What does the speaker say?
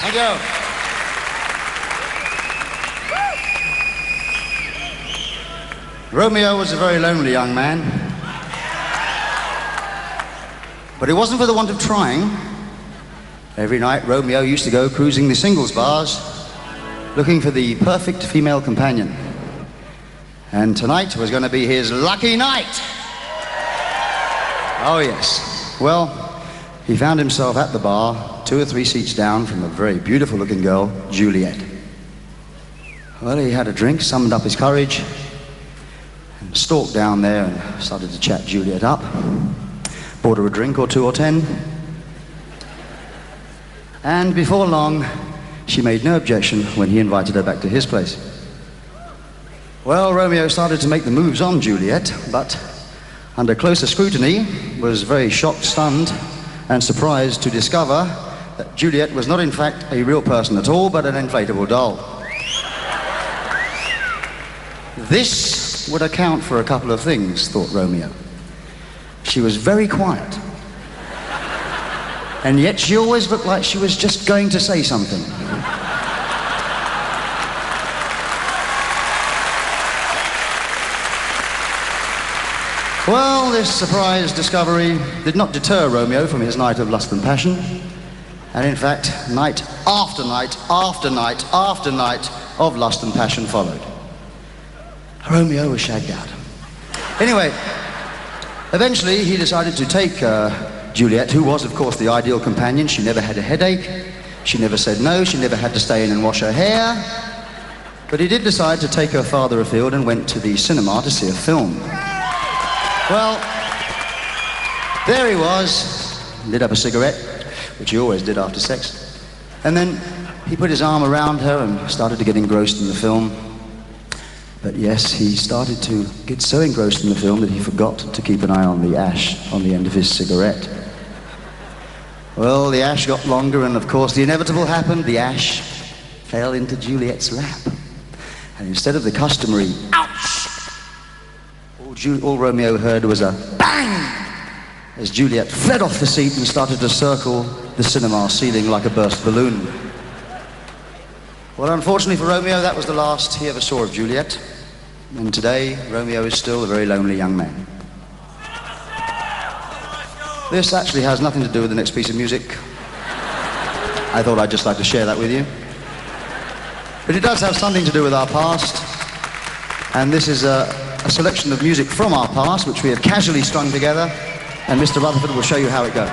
Thank you. Romeo was a very lonely young man. But it wasn't for the want of trying. Every night, Romeo used to go cruising the singles bars, looking for the perfect female companion. And tonight was going to be his lucky night. Oh, yes. Well, he found himself at the bar, 2 or 3 seats down from a very beautiful-looking girl, Juliet. Well, he had a drink, summoned up his courage, and stalked down there and started to chat Juliet up. Bought her a drink or 2 or 10. And before long, she made no objection when he invited her back to his place. Well, Romeo started to make the moves on Juliet, but under closer scrutiny, was very shocked, stunned, and surprised to discover that Juliet was not in fact a real person at all, but an inflatable doll. This would account for a couple of things, thought Romeo. She was very quiet. And yet she always looked like she was just going to say something. Well, this surprise discovery did not deter Romeo from his night of lust and passion. And in fact, night after night after night after night of lust and passion followed. Romeo was shagged out. Anyway, eventually he decided to take Juliet, who was, of course, the ideal companion. She never had a headache. She never said no. She never had to stay in and wash her hair. But he did decide to take her farther afield and went to the cinema to see a film. Well, there he was, lit up a cigarette, which he always did after sex. And then he put his arm around her and started to get engrossed in the film. But yes, he started to get so engrossed in the film that he forgot to keep an eye on the ash on the end of his cigarette. Well, the ash got longer, and of course the inevitable happened. The ash fell into Juliet's lap. And instead of the customary ouch, all Romeo heard was a bang as Juliet fled off the seat and started to circle the cinema ceiling like a burst balloon. Well, unfortunately for Romeo, that was the last he ever saw of Juliet. And today, Romeo is still a very lonely young man. This actually has nothing to do with the next piece of music. I thought I'd just like to share that with you. But it does have something to do with our past. And this is a selection of music from our past, which we have casually strung together. And Mr. Rutherford will show you how it goes.